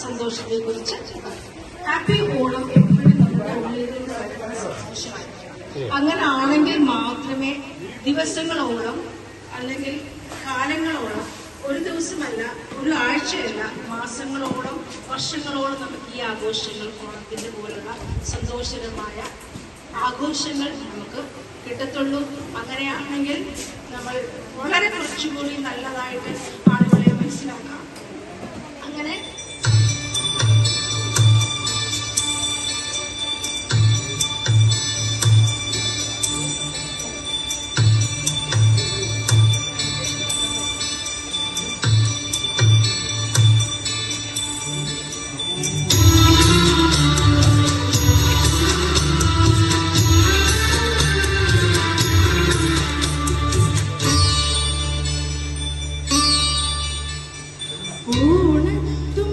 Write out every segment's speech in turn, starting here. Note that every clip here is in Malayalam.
സന്തോഷത്തെ കുറിച്ച് ഹാപ്പി ഓണം എപ്പോഴും നമ്മുടെ ഉള്ളിൽ വരുന്ന സന്തോഷമാണ്. അങ്ങനെ ആണെങ്കിൽ മാത്രമേ ദിവസങ്ങളോളം അല്ലെങ്കിൽ കാലങ്ങളോളം, ഒരു ദിവസമല്ല, ഒരു ആഴ്ചയല്ല, മാസങ്ങളോളം, വർഷങ്ങളോളം നമുക്ക് ഈ ആഘോഷങ്ങൾ, ഓണത്തിന്റെ പോലുള്ള സന്തോഷകരമായ ആഘോഷങ്ങൾ നമുക്ക് കിട്ടത്തുള്ളൂ. അങ്ങനെയാണെങ്കിൽ നമ്മൾ വളരെ കുറച്ചുകൂടി നല്ലതായിട്ട് ആളുകളെ മനസ്സിലാക്കാം. അങ്ങനെ ഓണത്തും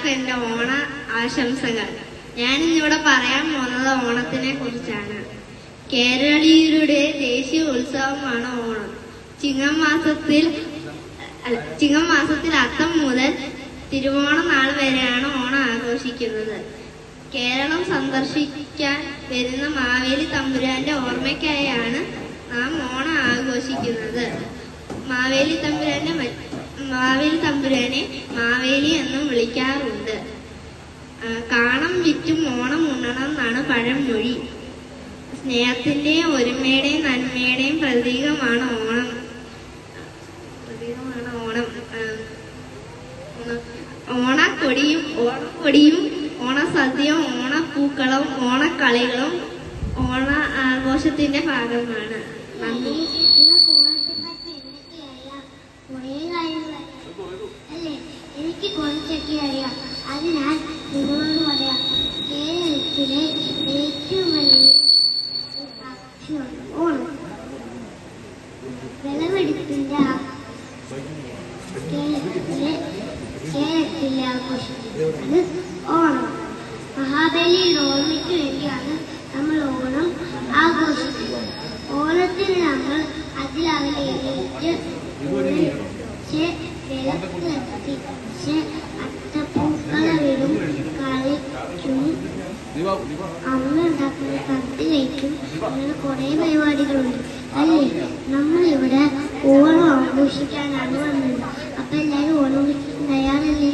എന്റെ ഓണ ആശംസകൾ. ഞാനിന്നിവിടെ പറയാൻ പോകുന്നത് ഓണത്തിനെ കുറിച്ചാണ്. കേരളീയരുടെ ദേശീയ ഉത്സവമാണ് ഓണം. ചിങ്ങമാസത്തിൽ അത്തം മുതൽ തിരുവോണ നാൾ വരെയാണ് ഓണം ആഘോഷിക്കുന്നത്. കേരളം സന്ദർശിക്കാൻ വരുന്ന മാവേലി തമ്പുരാന്റെ ഓർമ്മയ്ക്കായാണ് നാം ഓണം ആഘോഷിക്കുന്നത്. മാവേലി തമ്പുരാനെ മാവേലി എന്നും വിളിക്കാറുണ്ട്. കാണം വിറ്റും ഓണം ഉണ്ണണം എന്നാണ് പഴമൊഴി. സ്നേഹത്തിന്റെയും ഒരുമയുടെയും നന്മയുടെയും പ്രതീകമാണ് ഓണം. ഓണക്കൊടിയും ഓണസദ്യയും ഓണപ്പൂക്കളവും ഓണക്കളികളും ഓണ ആഘോഷത്തിന്റെ ഭാഗമാണ്. നന്ദി. എനിക്ക് കുറച്ചൊക്കെ അറിയാം. അതിനാൽ നിങ്ങളോട് പറയാം. കേരളത്തിലെ ഏറ്റവും വലിയ ആഘോഷമാണ് ഓണം. വിളവെടുപ്പിന്റെ കേരളത്തിലെ ആഘോഷം അത് ഓണം. മഹാബലിയുടെ ഓർമ്മയ്ക്ക് വേണ്ടിയാണ് നമ്മൾ ഓണം ആഘോഷിക്കുന്നത്. ഓണത്തിന് നമ്മൾ അതിരാവിലെ എണീറ്റ് വിളക്ക് കത്തിച്ച് അത്തപ്പൂക്കളമിടും, കളിക്കും, അമ്മ ഉണ്ടാക്കുന്ന കത്തി കഴിക്കും. അങ്ങനെ കുറെ പരിപാടികളുണ്ട് അല്ലേ. നമ്മളിവിടെ ഓണം ആഘോഷിക്കാനാണ് വന്നത്. അപ്പൊ എല്ലാവരും ഓണം തയ്യാറല്ലേ?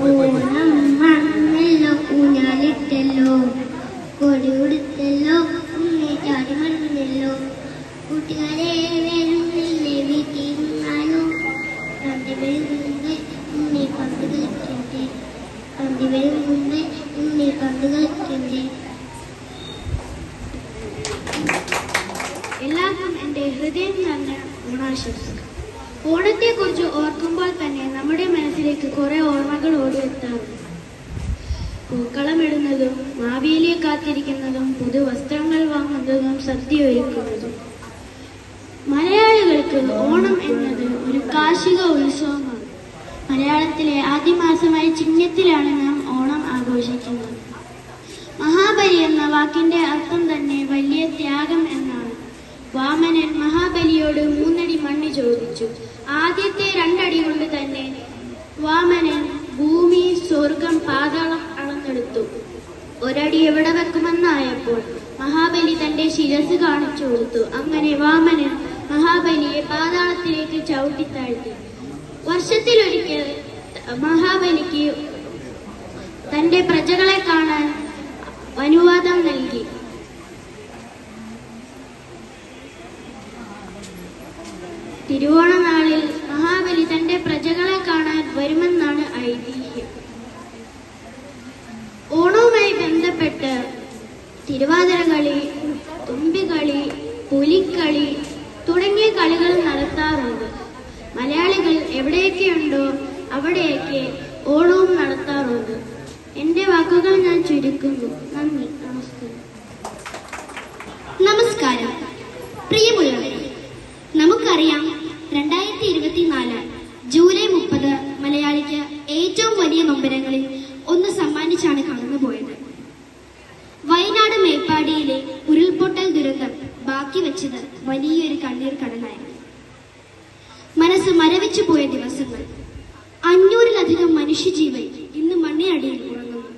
ഓണം മണ്ണല്ലോ, ഊഞ്ഞാലിട്ടല്ലോ, കൊടി കൊടുത്തല്ലോ, ഉണ്ണി ചാടി മണ്ണല്ലോ, കൂട്ടുകാരെ വരുന്നില്ലേ വീട്ടിൽ നിന്നാലോ, രണ്ടുപേരും മുമ്പേ ഉണ്ണി പന്ത് കളിക്കണ്ടേ, രണ്ടുപേരും മുമ്പേ ഉണ്ണി പന്ത് കളിക്കണ്ടേ. എല്ലാവർക്കും എൻ്റെ ഹൃദയം നിറഞ്ഞ ഓണാശംസകൾ. ഓണത്തെക്കുറിച്ച് ഓർക്കുമ്പോൾ തന്നെ നമ്മുടെ മനസ്സിലേക്ക് കുറെ ഓർമ്മകൾ ഓടിയെത്താറുണ്ട്. പൂക്കളമിടുന്നതും, മാവേലിയെ കാത്തിരിക്കുന്നതും, പുതുവസ്ത്രങ്ങൾ വാങ്ങുന്നതും, സദ്യ ഒരുക്കുന്നതും. മലയാളികൾക്ക് ഓണം എന്നത് ഒരു കാർഷിക ഉത്സവമാണ്. മലയാളത്തിലെ ആദ്യ മാസമായ ചിങ്ങത്തിലാണ് നാം ഓണം ആഘോഷിക്കുന്നത്. മഹാബലി എന്ന വാക്കിന്റെ അർത്ഥം തന്നെ വലിയ ത്യാഗം എന്നാണ്. വാമനൻ മഹാബലിയോട് 3 അടി മണ്ണ് ചോദിച്ചു. ആദ്യത്തെ 2 അടി കൊണ്ട് തന്നെ വാമനൻ ഭൂമി, സ്വർഗം, പാതാളം അളന്നെടുത്തു. 1 അടി എവിടെ വെക്കുമെന്നായപ്പോൾ മഹാബലി തന്റെ ശിരസ് കാണിച്ചു കൊടുത്തു. അങ്ങനെ വാമനൻ മഹാബലിയെ പാതാളത്തിലേക്ക് ചവിട്ടിത്താഴ്ത്തി. വർഷത്തിലൊരിക്കൽ മഹാബലിക്ക് തന്റെ പ്രജകളെ കാണാൻ അനുവാദം നൽകി. തിരുവോണ നാളിൽ മഹാബലി തന്റെ പ്രജകളെ കാണാൻ വരുമെന്നാണ് ഐതിഹ്യം. ഓണവുമായി ബന്ധപ്പെട്ട് തിരുവാതിര കളി, തുമ്പികളി, പുലിക്കളി തുടങ്ങിയ കളികൾ നടത്താറുണ്ട്. മലയാളികൾ എവിടെയൊക്കെയുണ്ടോ അവിടെയൊക്കെ ഓണവും നടത്താറുണ്ട്. എന്റെ വാക്കുകൾ ഞാൻ ചുരുക്കുന്നു. നന്ദി, നമസ്കാരം. നമസ്കാരം. പ്രിയമുള്ളവരെ, നമുക്കറിയാം 2024 ജൂലൈ 30 മലയാളിക്ക് ഏറ്റവും വലിയ നൊമ്പരങ്ങളിൽ ഒന്ന് സമ്മാനിച്ചാണ് കടന്നുപോയത്. വയനാട് മേപ്പാടിയിലെ ഉരുൾപൊട്ടൽ ദുരന്തം ബാക്കി വെച്ചത് വലിയൊരു കണ്ണീർ കടലായിരുന്നു. മനസ്സ് മരവിച്ചു പോയ ദിവസങ്ങൾ. 500-ലധികം മനുഷ്യജീവൻ ഇന്ന് മണ്ണിനടിയിൽ ഉറങ്ങുന്നു.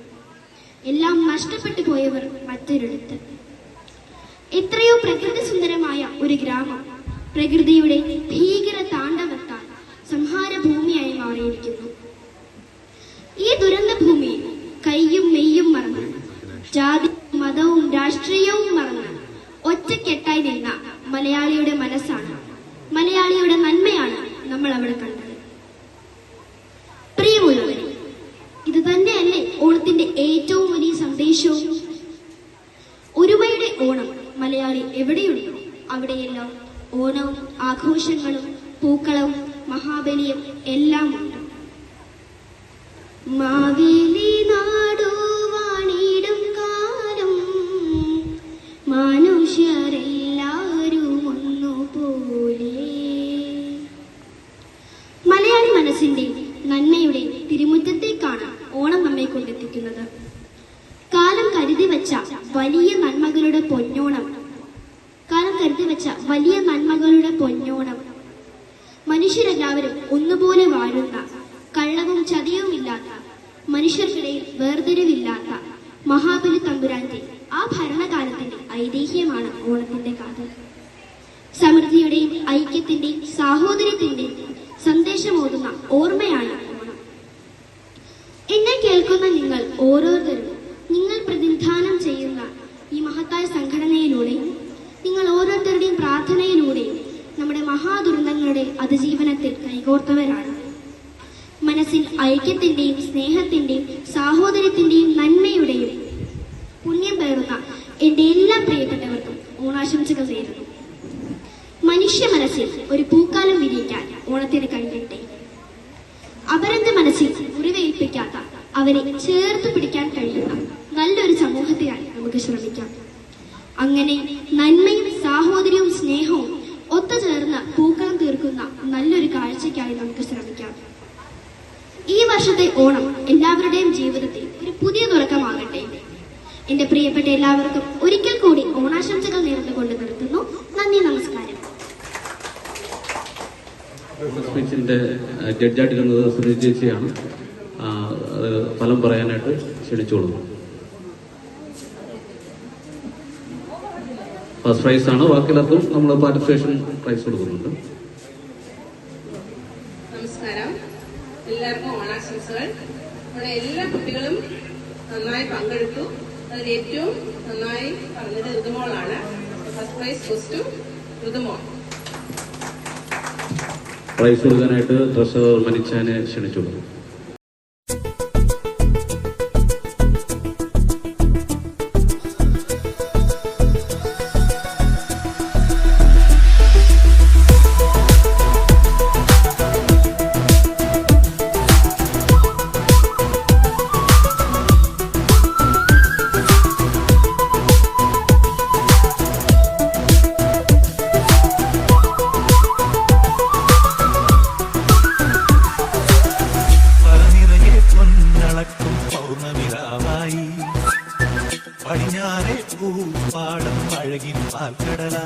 എല്ലാം നഷ്ടപ്പെട്ടു പോയവർ മറ്റൊരിടത്ത്. എത്രയോ പ്രകൃതി സുന്ദരമായ ഒരു ഗ്രാമം പ്രകൃതിയുടെ ഭീകര താണ്ഡവത്താൽ സംഹാരഭൂമിയായി മാറിയിരിക്കുന്നു. ഈ ദുരന്ത ഭൂമിയിൽ കയ്യും മെയ്യും മറന്ന്, ജാതി മതവും രാഷ്ട്രീയവും മറന്ന് ഒറ്റക്കെട്ടായി നിന്ന മലയാളിയുടെ മനസ്സാണ്, മലയാളിയുടെ നന്മയാണ് നമ്മൾ അവിടെ കണ്ടത്. പ്രിയമുള്ളവരെ, ഇത് തന്നെയല്ലേ ഓണത്തിന്റെ ഏറ്റവും വലിയ സന്ദേശവും? ഒരുമയുടെ ഓണം മലയാളി എവിടെയുണ്ടോ അവിടെയെല്ലാം ഓണവും ആഘോഷങ്ങളും പൂക്കളവും മഹാബലിയും എല്ലാം ഉണ്ട്. മാവേലി നാടുവാണിടും കാലം മനുഷ്യരെല്ലാവരും ഒന്നുപോലെ. മലയാളി മനസ്സിന്റെ നന്മയുടെ തിരുമുറ്റത്തേക്കാണ് ഓണം നമ്മെ കൊണ്ടെത്തിക്കുന്നത്. കാലം കരുതി വെച്ച വലിയ നന്മകളുടെ പൊന്നോണം, മനുഷ്യരെല്ലാവരും ഒന്നുപോലെ വാഴുന്ന, കള്ളവും ചതിയുമില്ലാത്ത, മനുഷ്യർക്കിടയിൽ വേർതിരിവില്ലാത്ത മഹാബലി തമ്പുരാന്റെ ആ ഭരണകാലത്തിന്റെ ഐതിഹ്യമാണ് ഓണത്തിന്റെ കാത്. സമൃദ്ധിയുടെയും ഐക്യത്തിന്റെയും സാഹോദര്യത്തിന്റെയും സന്ദേശമോതുന്ന ഓർമ്മയാണ് ഓണം. എന്നെ കേൾക്കുന്ന നിങ്ങൾ ഓരോരുത്തരും നിങ്ങൾ പ്രതിനിധാനം ചെയ്യുന്ന ഈ മഹത്തായ സംഘടനയിലൂടെയും നിങ്ങൾ ഓരോരുത്തരുടെയും പ്രാർത്ഥനയിലൂടെയും നമ്മുടെ മഹാദുരന്തങ്ങളുടെ അതിജീവനത്തിൽ കൈകോർത്തവരാണ്. മനസ്സിൽ ഐക്യത്തിന്റെയും സ്നേഹത്തിന്റെയും സാഹോദര്യത്തിന്റെയും നന്മയുടെയും പുണ്യം പേറുന്ന എൻ്റെ എല്ലാ പ്രിയപ്പെട്ടവർക്കും ഓണാശംസകൾ നേരുന്നു. മനുഷ്യ മനസ്സിൽ ഒരു പൂക്കാലം വിരിയിക്കാൻ ഓണത്തിന് കഴിയട്ടെ. അവരുടെ മനസ്സിൽ മുറിവേൽപ്പിക്കാത്ത, അവരെ ചേർത്ത് പിടിക്കാൻ കഴിയുന്ന നല്ലൊരു സമൂഹത്തെയായി നമുക്ക് ശ്രമിക്കാം. അങ്ങനെ നന്മയും സാഹോദര്യവും സ്നേഹവും ഒത്തുചേർന്ന് പൂക്കളം തീർക്കുന്ന നല്ലൊരു കാഴ്ചയ്ക്കായി നമുക്ക് ശ്രമിക്കാം. ഈ വർഷത്തെ ഓണം എല്ലാവരുടെയും ജീവിതത്തിൽ ഒരു പുതിയ തുടക്കമാകട്ടെ. എന്റെ പ്രിയപ്പെട്ട എല്ലാവർക്കും ഒരിക്കൽ കൂടി ഓണാശംസകൾ നേർന്നുകൊണ്ട് നിർത്തുന്നു. നന്ദി, നമസ്കാരം. സ്പീച്ചിന്റെ ജഡ്ജായിട്ടിരുന്നത് സുരേഷ് ചേച്ചിയാണ്. ഫലം പറയാനായിട്ട് ക്ഷണിച്ചോളൂ. ഫസ്റ്റ് പ്രൈസ് ആണ്. ബാക്കിയുള്ളവർക്കും നമ്മൾ പാർട്ടിസിപ്പേഷൻ പ്രൈസ് കൊടുക്കുന്നുണ്ട്. നമസ്കാരം, എല്ലാവർക്കും ഓണാശംസകൾ. നമ്മുടെ എല്ലാ കുട്ടികളും നന്നായി പങ്കെടുത്തു. അതിൽ ഏറ്റവും നന്നായി പറഞ്ഞത് ഋതുമോളാണ്. First prize goes to Rithumol. Prize കൊടുക്കാനായിട്ട് ട്രഷറർ മനിച്ചാനെ ക്ഷണിച്ചോളൂ. പടിഞ്ഞാറെ പൂപ്പാടം അഴകിൻ പാൽക്കടല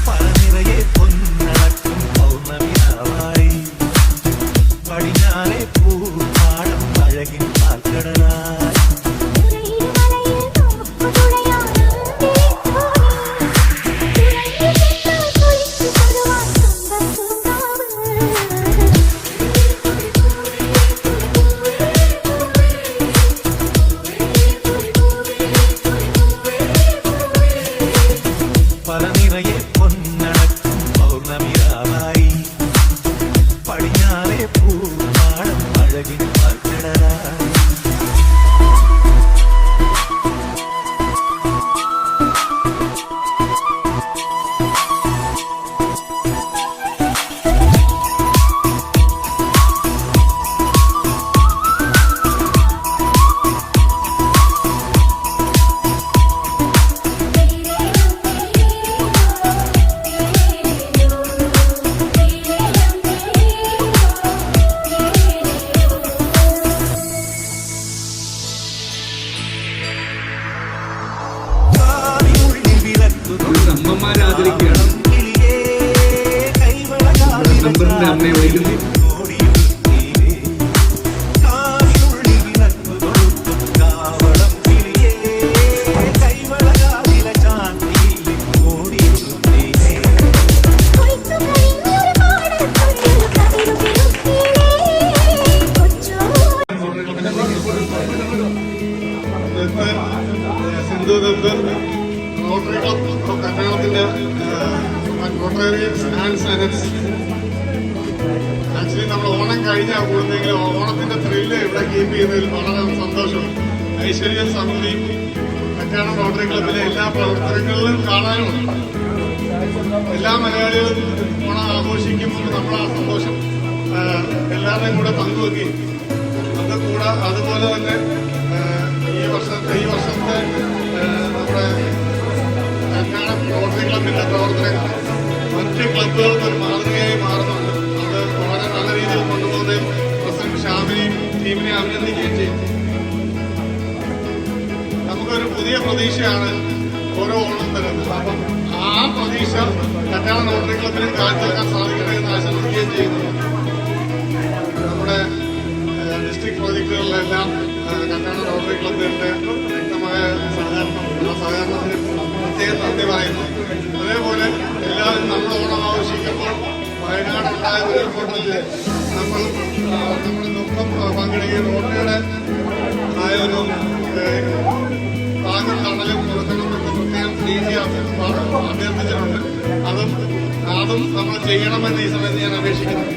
പലനിറയെ പൊന്നളക്കും പൗർണമിയാവായി പടിഞ്ഞാറെ പൂപ്പാടം അഴകിൻ പാൽക്കടല പലനിറയെ പൊന്നളക്കും പൗർണമിയാവായി പടിഞ്ഞാറെ പൂപ്പാടം അഴകിൻ പാൽക്കടല അമ്മമാരെ ആദരിക്കുകയാണ്. ഡിസംബറിന്റെ അമ്മയെ വിളിക്കുന്നു. സിന്ധു ദത്ത് റോട്ടറി ക്ലബ് കർണാടകത്തിന്റെ റോട്ടേറിയൻസ് ആൻഡ് സെനറ്റ്സ്. ആക്ച്വലി നമ്മൾ ഓണം കഴിഞ്ഞാൽ കൂടുന്നെങ്കിലും ഓണത്തിന്റെ ത്രില്ല് ഇവിടെ കീപ്പ് ചെയ്യുന്നതിൽ വളരെ സന്തോഷമുണ്ട്. ഐശ്വര്യം, സമൃദ്ധിയും കറ്റാണം റോട്ടറി ക്ലബിലെ എല്ലാ പ്രവർത്തനങ്ങളിലും കാണാനുമുണ്ട്. എല്ലാ മലയാളികളും ഓണം ആഘോഷിക്കുമ്പോൾ നമ്മൾ ആ സന്തോഷം എല്ലാവരുടെയും കൂടെ പങ്കുവെക്കുകയും അതുപോലെ തന്നെ ഈ വർഷത്തെ നമ്മുടെ കർണാടക റോട്ടറി ക്ലബിന്റെ പ്രവർത്തനങ്ങൾ മറ്റ് ക്ലബുകൾക്ക് ഒരു മാതൃകയായി മാറുന്നുണ്ട്. അത് വളരെ നല്ല രീതിയിൽ കൊണ്ടുപോകുകയും പ്രസിഡന്റ് ഷാമിനെയും ടീമിനെ അഭിനന്ദിക്കുകയും ചെയ്യും. നമുക്കൊരു പുതിയ പ്രതീക്ഷയാണ് ഓരോ ഓണം തരുന്നത്. അപ്പം ആ പ്രതീക്ഷ കർണാടക റോട്ടറി ക്ലബിന് കാഴ്ചവെക്കാൻ സാധിക്കട്ടെ എന്ന് ആശംസിക്കുകയും ചെയ്യുന്നു. നമ്മുടെ ഡിസ്ട്രിക്ട് പ്രോജക്റ്റുകളിലെല്ലാം കർണാടക റോട്ടറി ക്ലബിന്റെ വ്യക്തമായ സഹകരണത്തിന് പ്രത്യേകം നന്ദി പറയുന്നു. അതേപോലെ എല്ലാവരും നമ്മൾ ഓണം ആഘോഷിക്കുമ്പോൾ വയനാടുണ്ടായ ഉരുൾപൊട്ടലിൽ നമ്മുടെ ദുഃഖം പങ്കിടുകയും റോട്ടറിയുടെ ആയ ഒരു താങ്ങും തണലും കൊടുക്കണമെന്ന് പ്രത്യേകം DG അഭ്യർത്ഥിച്ചിട്ടുണ്ട്. അതും നമ്മൾ ചെയ്യണമെന്ന് ഈ സമയത്ത് ഞാൻ അപേക്ഷിക്കുന്നു.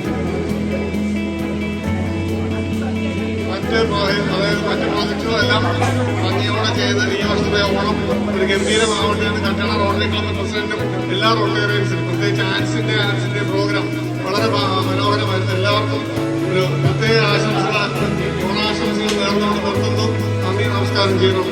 അതായത് മറ്റ് പ്രോജക്റ്റുകളെല്ലാം ഭംഗിയോടെ ചെയ്ത് ഈ വർഷത്തെ ഓണം ഒരു ഗംഭീരമാവട്ടെ എന്ന് കല്യാണ റോട്ടറി ക്ലബ് പ്രസിഡന്റും എല്ലാ റോട്ടറിയൻസിനും പ്രത്യേകിച്ച് ആൻസിന്റെ പ്രോഗ്രാം വളരെ മനോഹരമായിരുന്നു. എല്ലാവർക്കും ഒരു പ്രത്യേക ഓണാശംസകൾ നേർന്നുകൊണ്ട് നിർത്തുന്നു. നന്ദി, നമസ്കാരം ചെയ്യുന്നു.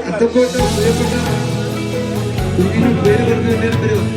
അത്തക്കോട്ട പ്രിയപ്പെട്ട കുഞ്ഞിന് പേര് പറഞ്ഞു എല്ലാവരും തരുക.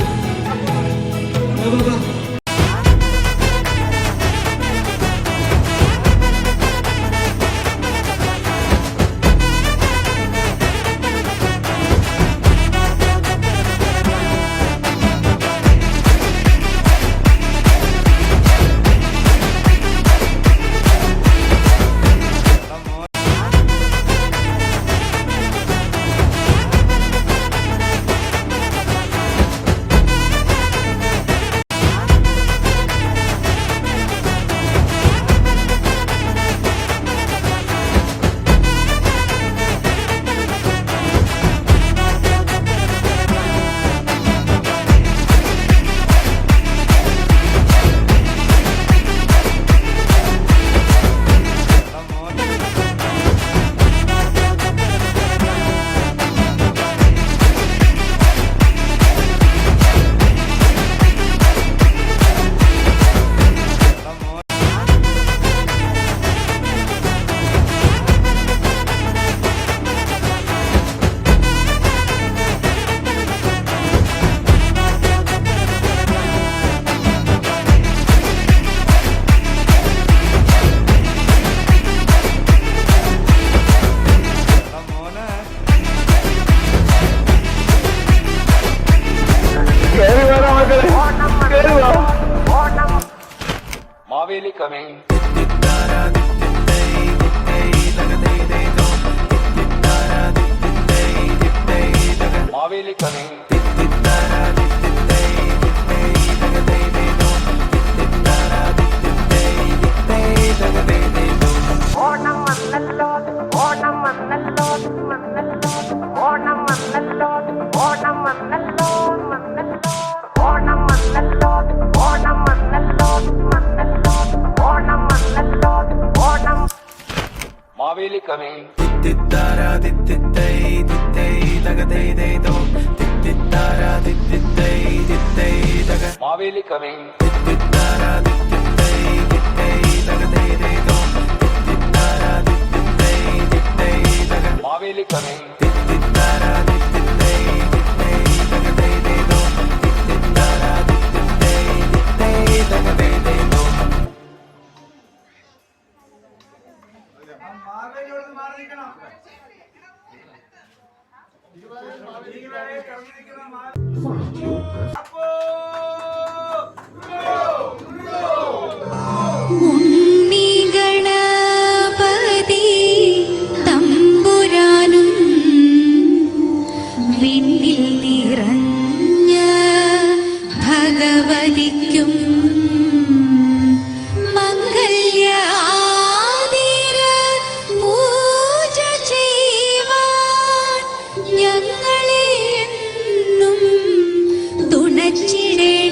Maveli coming. Maveli coming. Onam വന്നല്ലോ ഓണം വന്നല്ലോ വന്നല്ലോ ഓണം വന്നല്ലോ ഓണം വന്നല്ലോ വന്നല്ലോ ഓണം വന്നല്ലോ ഓണം വന്നല്ലോ വന്നല്ലോ ഓണം വന്നല്ലോ Onam Maveli coming. Maveli coming. Maveli coming. Ganapathi തമ്പുരാനും വിണ്ണിൽ നിറഞ്ഞ ഭഗവതിക്കും മംഗല്യാതിര പൂജ ചെയ്യുവാൻ ഞങ്ങളെ എന്നും തുണച്ചിടേണം.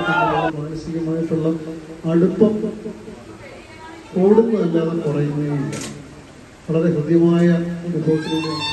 മാനസികമായിട്ടുള്ള അടുപ്പം കൂടുന്നതല്ലാതെ കുറയുകയില്ല. വളരെ ഹൃദ്യമായ അനുഭവത്തിലൂടെയാണ്.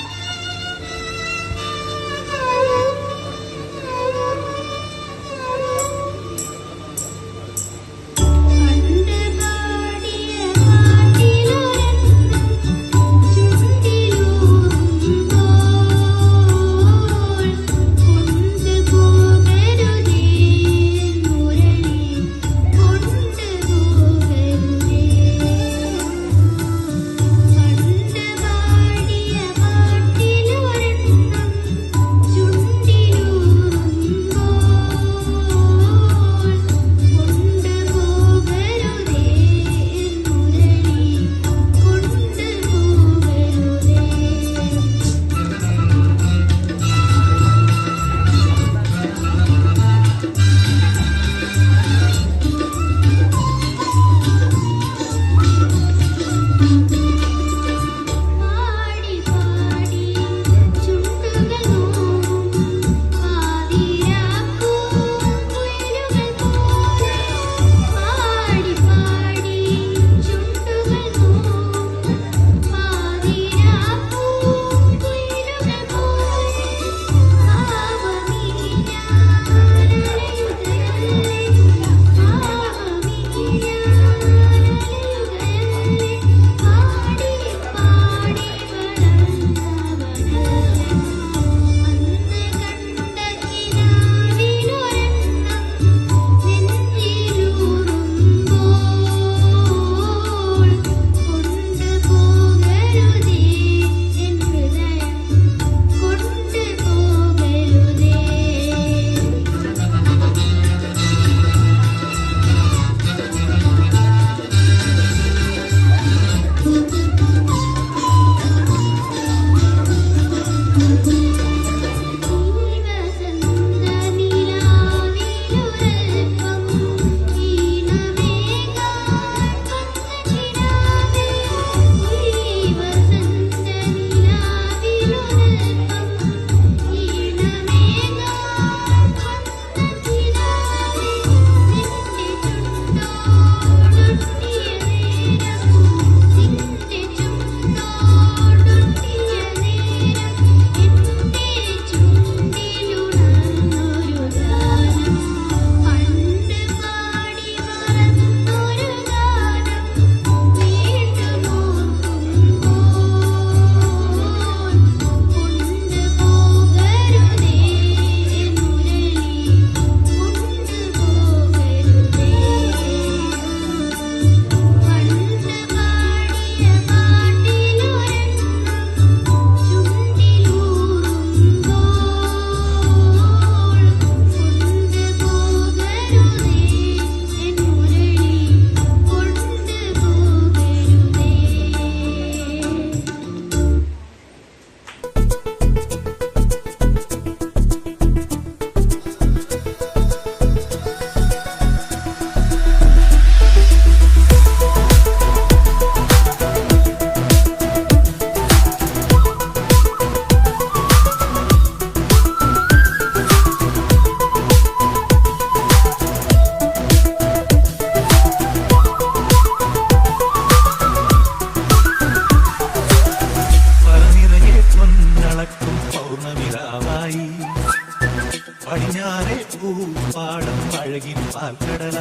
പടിഞ്ഞാറെ പൂപ്പാടം അഴകിൻ പാൽക്കടല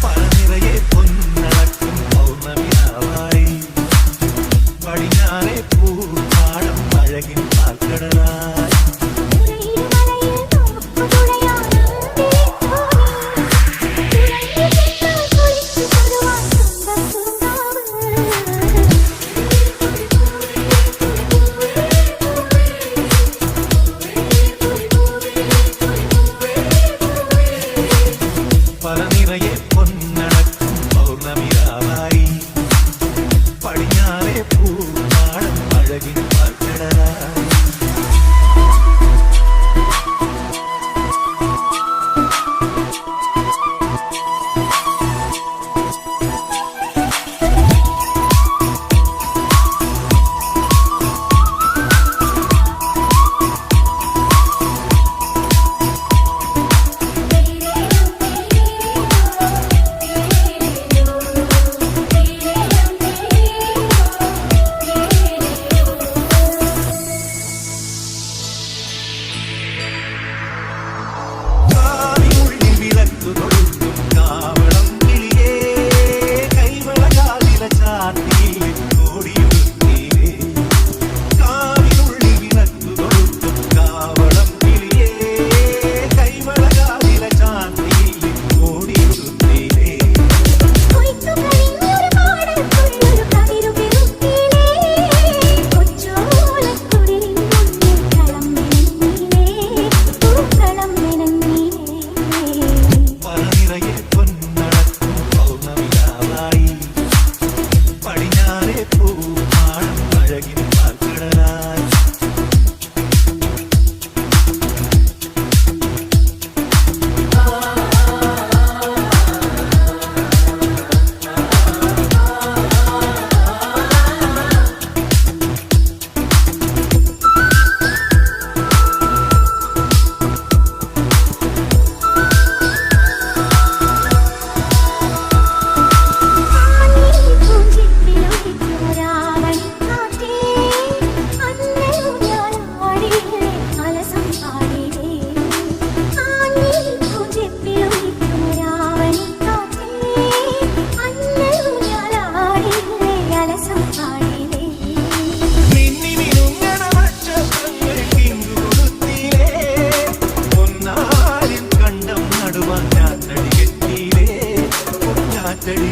പഴനിറയെ പൊന്നളക്കും പൗർണമിയാവായി പടിഞ്ഞാറെ പൂപ്പാടം അഴകിൻ പാൽക്കടലായി പലനിറയെ പൊന്നണക്കും പൗർണമിയാവായി പടിഞ്ഞാറെ പൂപ്പാടം അഴകിൻ പാൽക്കടലായി നിറയെ പൊന്നളക്കും പൗർണമിരാവായി പടിഞ്ഞാറെ പൂമാടം അഴകിൻ പാൽക്കടലായി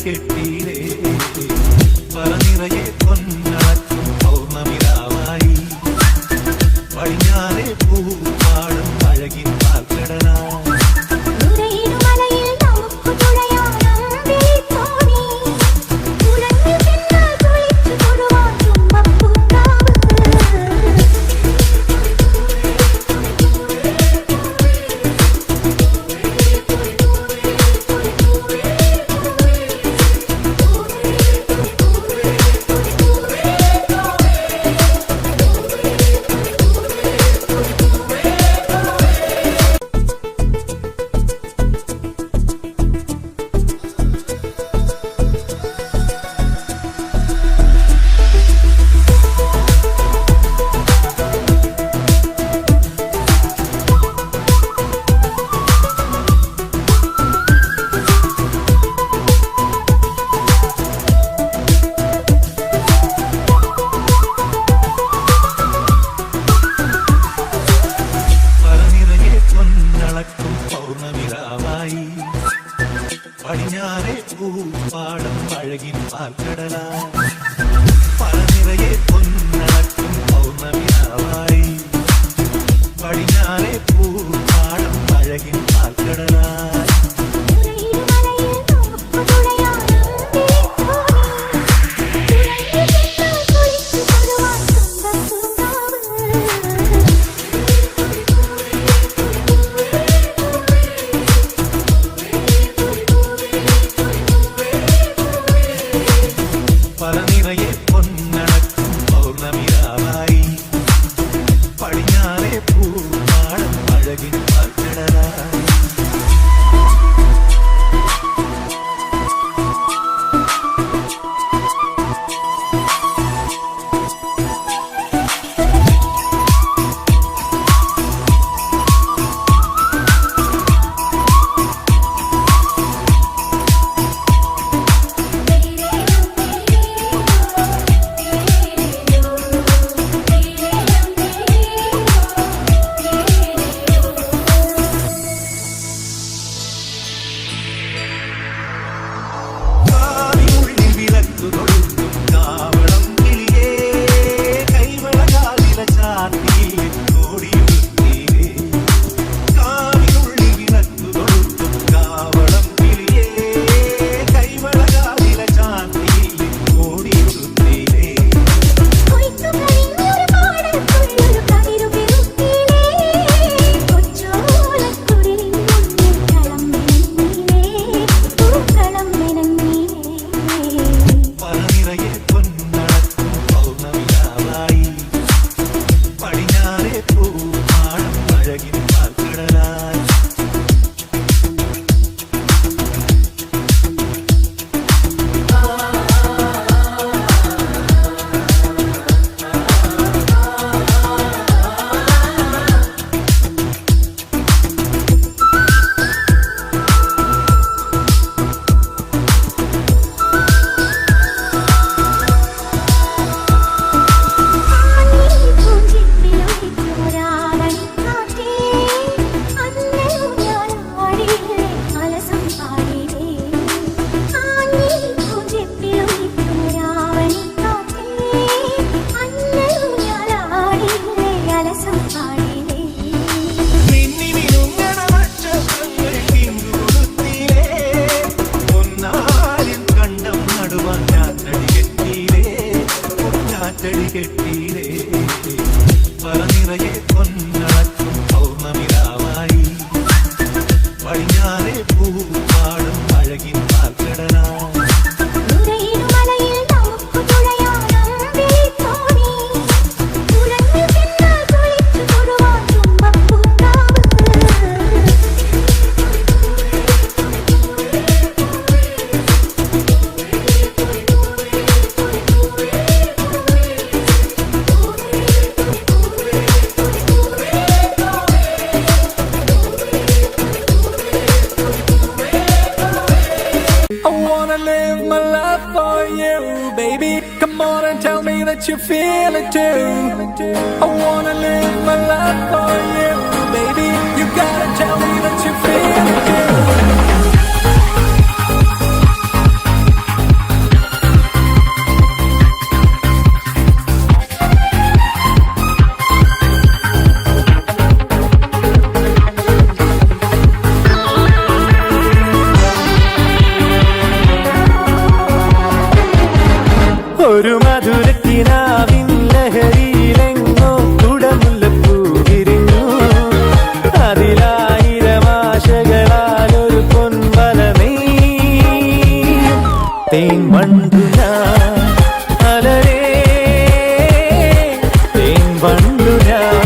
കെട്ടിയിലേ പറനിറയെ പൊന്നളക്കും പൗർണമിരാവായി പടിഞ്ഞാറെ പൂപ്പാടും അഴകിൻ പാൽക്കടലായി പൗർണമിരാവായി പടിഞ്ഞാറെ പൂപ്പാടം അഴകിൻ പാൽക്കടലായി പറനിറയെ പൊന്നളക്കും പൗർണമിരാവായി പടിഞ്ഞാറെ പൂപ്പാടം അഴകിൻ പാൽക്കടലായി പറനിറയെ പൊന്നളക്കും പൗർണമിരാവായി പടിഞ്ഞാറെ പൂപ്പാടം അഴകിൻ പാൽക്കടലായി പടിഞ്ഞാറേ പൂപ്പാടം അഴകിൻ പാൽക്കടലായി you feel it too. I wanna live my life for you, baby. You gotta tell me that you feel it too. ഒരു മധുരക്കിനാവിൻ ലഹരിയിലെങ്ങോ കുടമുല്ലപ്പൂ വിരിഞ്ഞു അതിലായിരം ആശകളാലൊരു പൊൻവലമേ തേൻ വണ്ടു ഞാൻ അലരേ തേൻ വണ്ടു ഞാൻ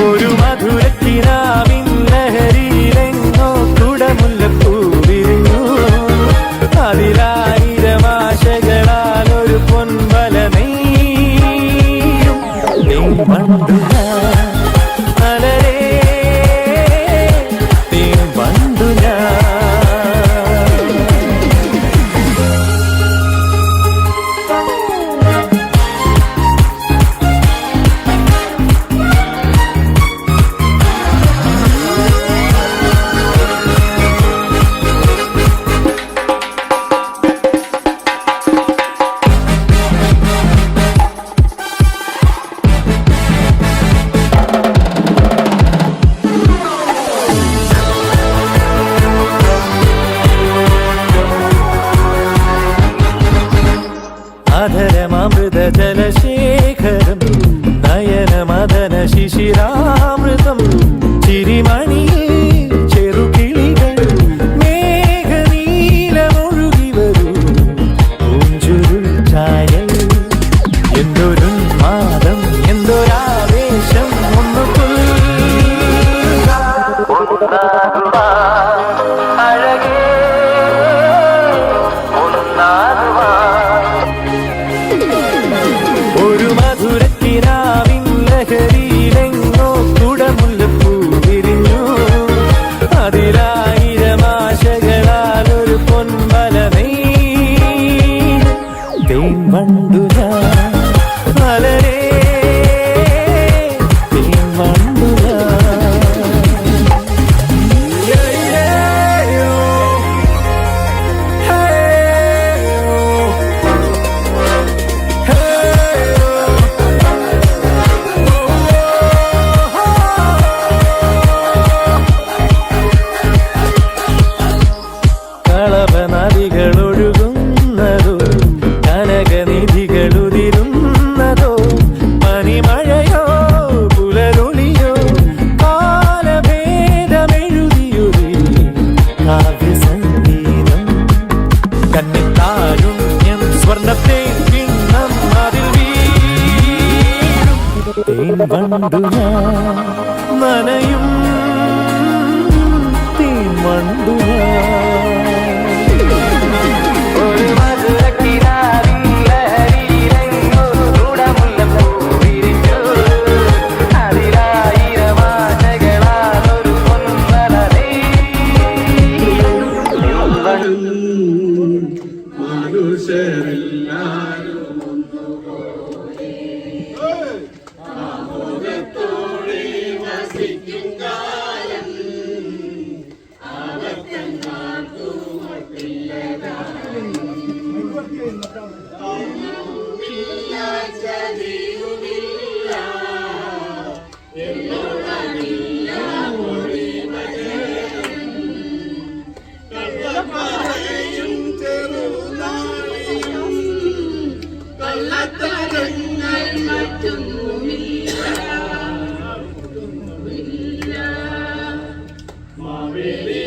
ഒരു മധുരക്കിനാവിൻ ലഹരിയിലെങ്ങോ കുടമുല്ലപ്പൂ വിരിഞ്ഞു അതിലായിരം ആശകളാലൊരു പൊൻവലമേ തേൻ വണ്ടു ഞാൻ അലരേ തേൻ വണ്ടു ഞാൻ അധരമൃത ജലശേഖരം നയനമദന ശിശിരാമൃതം ചിരിമണിയിൽ ചെറുകിളികൾ മേഘനീലമൊഴുകി വരൂ പൂഞ്ചുരുൾ ചായൽ എന്തൊരു മാതം എന്തൊരാവേശം ഒന്നു അഴകേ ഒരു മധുരക്കിനാവിൻ ലഹരിയിലെങ്ങോ കുടമുല്ലപ്പൂ വിരിഞ്ഞു അതിലായിരം ആശകളാലൊരു പൊൻവലമേ തേൻ വണ്ടു ഞാൻ അലരേ തേൻ വണ്ടു കളവനദികളൊഴുകുന്നതോ കനകനിധികളുതിരുന്നതോ പനിമഴയോ പുലരൊളിയോ കാലഭേദമെഴുതിയൊരു കാവ്യസംഗീതം കന്നിത്താരുണ്യം സ്വർണ്ണത്തെ കിണ്ണം അതിൽ വീഴും തേൻ വണ്ടു ഞാൻ നനയും തേൻ വണ്ടു ഒരു മധുരക്കിനാവിൻ ലഹരിയിലെങ്ങോ കുടമുല്ലപ്പൂ വിരിഞ്ഞു അതിലായിരം ആശകളാലൊരു പൊൻവലമേ വസിക്കും കാലം ആവർത്തന മാവേലി